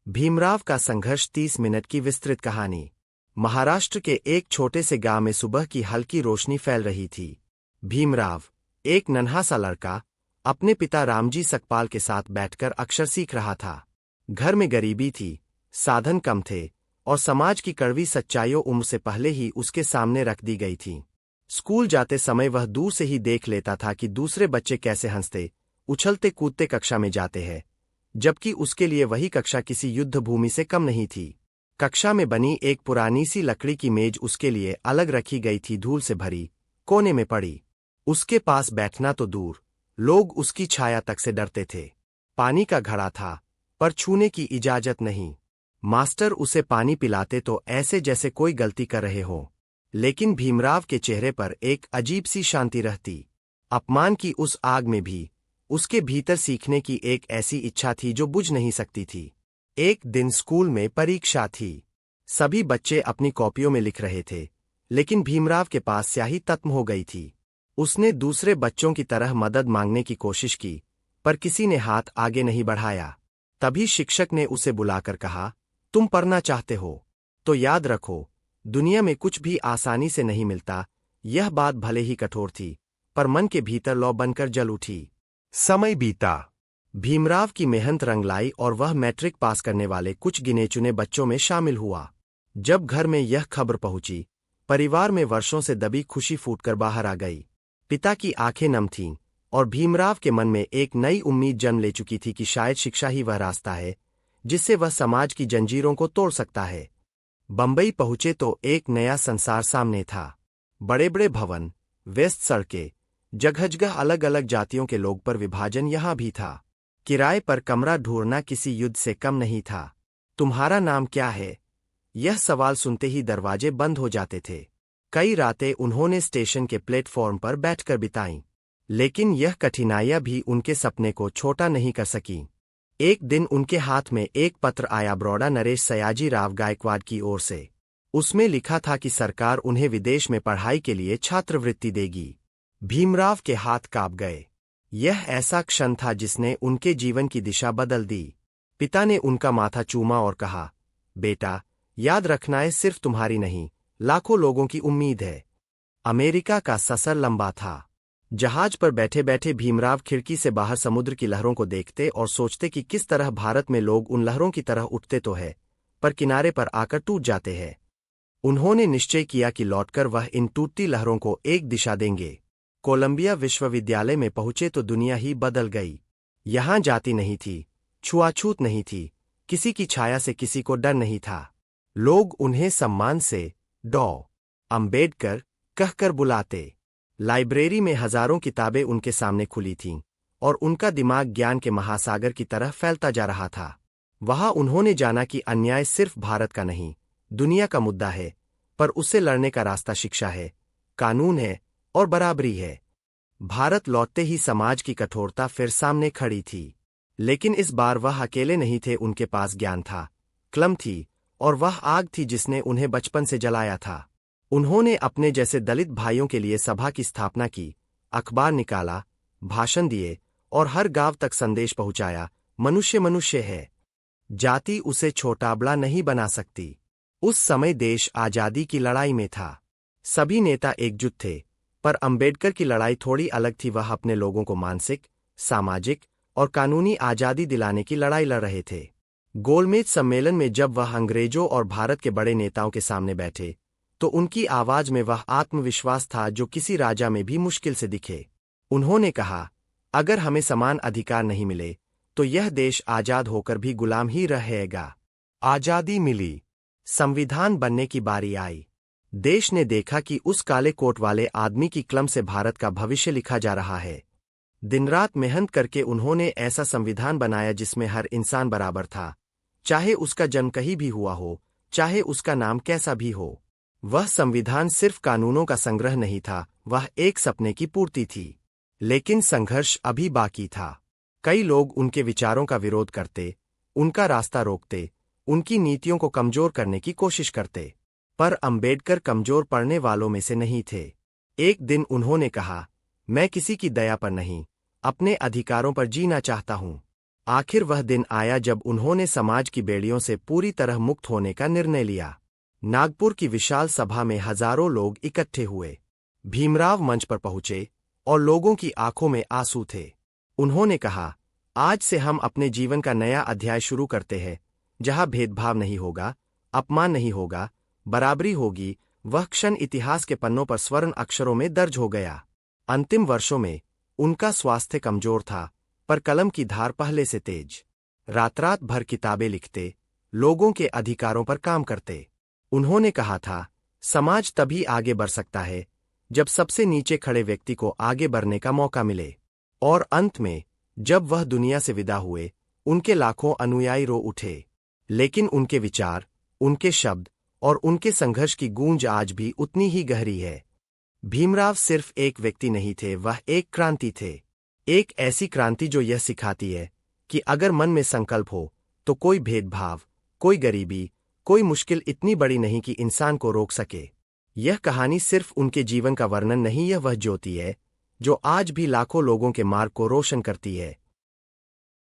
भीमराव का संघर्ष 30 मिनट की विस्तृत कहानी। महाराष्ट्र के एक छोटे से गांव में सुबह की हल्की रोशनी फैल रही थी। भीमराव, एक नन्हा सा लड़का, अपने पिता रामजी सकपाल के साथ बैठकर अक्षर सीख रहा था। घर में गरीबी थी, साधन कम थे और समाज की कड़वी सच्चाइयों उम्र से पहले ही उसके सामने रख दी गई थी। स्कूल जाते समय वह दूर से ही देख लेता था कि दूसरे बच्चे कैसे हंसते, उछलते कूदते कक्षा में जाते हैं, जबकि उसके लिए वही कक्षा किसी युद्ध भूमि से कम नहीं थी। कक्षा में बनी एक पुरानी सी लकड़ी की मेज उसके लिए अलग रखी गई थी, धूल से भरी, कोने में पड़ी। उसके पास बैठना तो दूर, लोग उसकी छाया तक से डरते थे। पानी का घड़ा था, पर छूने की इजाजत नहीं। मास्टर उसे पानी पिलाते तो ऐसे जैसे कोई गलती कर रहे हो, लेकिन भीमराव के चेहरे पर एक अजीब सी शांति रहती। अपमान की उस आग में भी उसके भीतर सीखने की एक ऐसी इच्छा थी जो बुझ नहीं सकती थी। एक दिन स्कूल में परीक्षा थी। सभी बच्चे अपनी कॉपियों में लिख रहे थे, लेकिन भीमराव के पास स्याही खत्म हो गई थी। उसने दूसरे बच्चों की तरह मदद मांगने की कोशिश की, पर किसी ने हाथ आगे नहीं बढ़ाया। तभी शिक्षक ने उसे बुलाकर कहा, तुम पढ़ना चाहते हो तो याद रखो, दुनिया में कुछ भी आसानी से नहीं मिलता। यह बात भले ही कठोर थी, पर मन के भीतर लौ बनकर जल उठी। समय बीता। भीमराव की मेहनत रंग लाई और वह मैट्रिक पास करने वाले कुछ गिने चुने बच्चों में शामिल हुआ। जब घर में यह खबर पहुंची, परिवार में वर्षों से दबी खुशी फूटकर बाहर आ गई। पिता की आंखें नम थीं और भीमराव के मन में एक नई उम्मीद जन्म ले चुकी थी कि शायद शिक्षा ही वह रास्ता है जिससे वह समाज की जंजीरों को तोड़ सकता है। बंबई पहुंचे तो एक नया संसार सामने था। बड़े बड़े भवन, व्यस्त सड़कें, जगह जगह अलग अलग जातियों के लोग, पर विभाजन यहां भी था। किराए पर कमरा ढूंढना किसी युद्ध से कम नहीं था। तुम्हारा नाम क्या है? यह सवाल सुनते ही दरवाजे बंद हो जाते थे। कई रातें उन्होंने स्टेशन के प्लेटफॉर्म पर बैठकर बिताईं, लेकिन यह कठिनाइयां भी उनके सपने को छोटा नहीं कर सकीं। एक दिन उनके हाथ में एक पत्र आया, बड़ौदा नरेश सयाजी राव गायकवाड़ की ओर से। उसमें लिखा था कि सरकार उन्हें विदेश में पढ़ाई के लिए छात्रवृत्ति देगी। भीमराव के हाथ कांप गए। यह ऐसा क्षण था जिसने उनके जीवन की दिशा बदल दी। पिता ने उनका माथा चूमा और कहा, बेटा, याद रखना, है सिर्फ तुम्हारी नहीं, लाखों लोगों की उम्मीद है। अमेरिका का सफर लंबा था। जहाज पर बैठे बैठे भीमराव खिड़की से बाहर समुद्र की लहरों को देखते और सोचते कि किस तरह भारत में लोग उन लहरों की तरह उठते तो है, पर किनारे पर आकर टूट जाते हैं। उन्होंने निश्चय किया कि लौटकर वह इन टूटती लहरों को एक दिशा देंगे। कोलंबिया विश्वविद्यालय में पहुंचे तो दुनिया ही बदल गई। यहां जाति नहीं थी, छुआछूत नहीं थी, किसी की छाया से किसी को डर नहीं था। लोग उन्हें सम्मान से डॉ. अंबेडकर कहकर बुलाते। लाइब्रेरी में हजारों किताबें उनके सामने खुली थीं और उनका दिमाग ज्ञान के महासागर की तरह फैलता जा रहा था। वहां उन्होंने जाना कि अन्याय सिर्फ भारत का नहीं, दुनिया का मुद्दा है, पर उससे लड़ने का रास्ता शिक्षा है, कानून है और बराबरी है। भारत लौटते ही समाज की कठोरता फिर सामने खड़ी थी, लेकिन इस बार वह अकेले नहीं थे। उनके पास ज्ञान था, कलम थी और वह आग थी जिसने उन्हें बचपन से जलाया था। उन्होंने अपने जैसे दलित भाइयों के लिए सभा की स्थापना की, अखबार निकाला, भाषण दिए और हर गांव तक संदेश पहुंचाया, मनुष्य मनुष्य है, जाति उसे छोटा बड़ा नहीं बना सकती। उस समय देश आजादी की लड़ाई में था। सभी नेता एकजुट थे, पर अंबेडकर की लड़ाई थोड़ी अलग थी। वह अपने लोगों को मानसिक, सामाजिक और कानूनी आजादी दिलाने की लड़ाई लड़ रहे थे। गोलमेज सम्मेलन में जब वह अंग्रेजों और भारत के बड़े नेताओं के सामने बैठे, तो उनकी आवाज में वह आत्मविश्वास था जो किसी राजा में भी मुश्किल से दिखे। उन्होंने कहा, अगर हमें समान अधिकार नहीं मिले तो यह देश आजाद होकर भी गुलाम ही रहेगा। आजादी मिली, संविधान बनने की बारी आई। देश ने देखा कि उस काले कोट वाले आदमी की कलम से भारत का भविष्य लिखा जा रहा है। दिन रात मेहनत करके उन्होंने ऐसा संविधान बनाया जिसमें हर इंसान बराबर था, चाहे उसका जन्म कहीं भी हुआ हो, चाहे उसका नाम कैसा भी हो। वह संविधान सिर्फ कानूनों का संग्रह नहीं था, वह एक सपने की पूर्ति थी। लेकिन संघर्ष अभी बाकी था। कई लोग उनके विचारों का विरोध करते, उनका रास्ता रोकते, उनकी नीतियों को कमजोर करने की कोशिश करते। पर अंबेडकर कमजोर पड़ने वालों में से नहीं थे। एक दिन उन्होंने कहा, मैं किसी की दया पर नहीं, अपने अधिकारों पर जीना चाहता हूं। आखिर वह दिन आया जब उन्होंने समाज की बेड़ियों से पूरी तरह मुक्त होने का निर्णय लिया। नागपुर की विशाल सभा में हजारों लोग इकट्ठे हुए। भीमराव मंच पर पहुंचे और लोगों की आंखों में आंसू थे। उन्होंने कहा, आज से हम अपने जीवन का नया अध्याय शुरू करते हैं, जहां भेदभाव नहीं होगा, अपमान नहीं होगा, बराबरी होगी। वह क्षण इतिहास के पन्नों पर स्वर्ण अक्षरों में दर्ज हो गया। अंतिम वर्षों में उनका स्वास्थ्य कमजोर था, पर कलम की धार पहले से तेज। रात रात भर किताबें लिखते, लोगों के अधिकारों पर काम करते। उन्होंने कहा था, समाज तभी आगे बढ़ सकता है जब सबसे नीचे खड़े व्यक्ति को आगे बढ़ने का मौका मिले। और अंत में जब वह दुनिया से विदा हुए, उनके लाखों अनुयायी रो उठे। लेकिन उनके विचार, उनके शब्द और उनके संघर्ष की गूंज आज भी उतनी ही गहरी है। भीमराव सिर्फ एक व्यक्ति नहीं थे, वह एक क्रांति थे। एक ऐसी क्रांति जो यह सिखाती है कि अगर मन में संकल्प हो तो कोई भेदभाव, कोई गरीबी, कोई मुश्किल इतनी बड़ी नहीं कि इंसान को रोक सके। यह कहानी सिर्फ उनके जीवन का वर्णन नहीं, यह वह ज्योति है जो आज भी लाखों लोगों के मार्ग को रोशन करती है।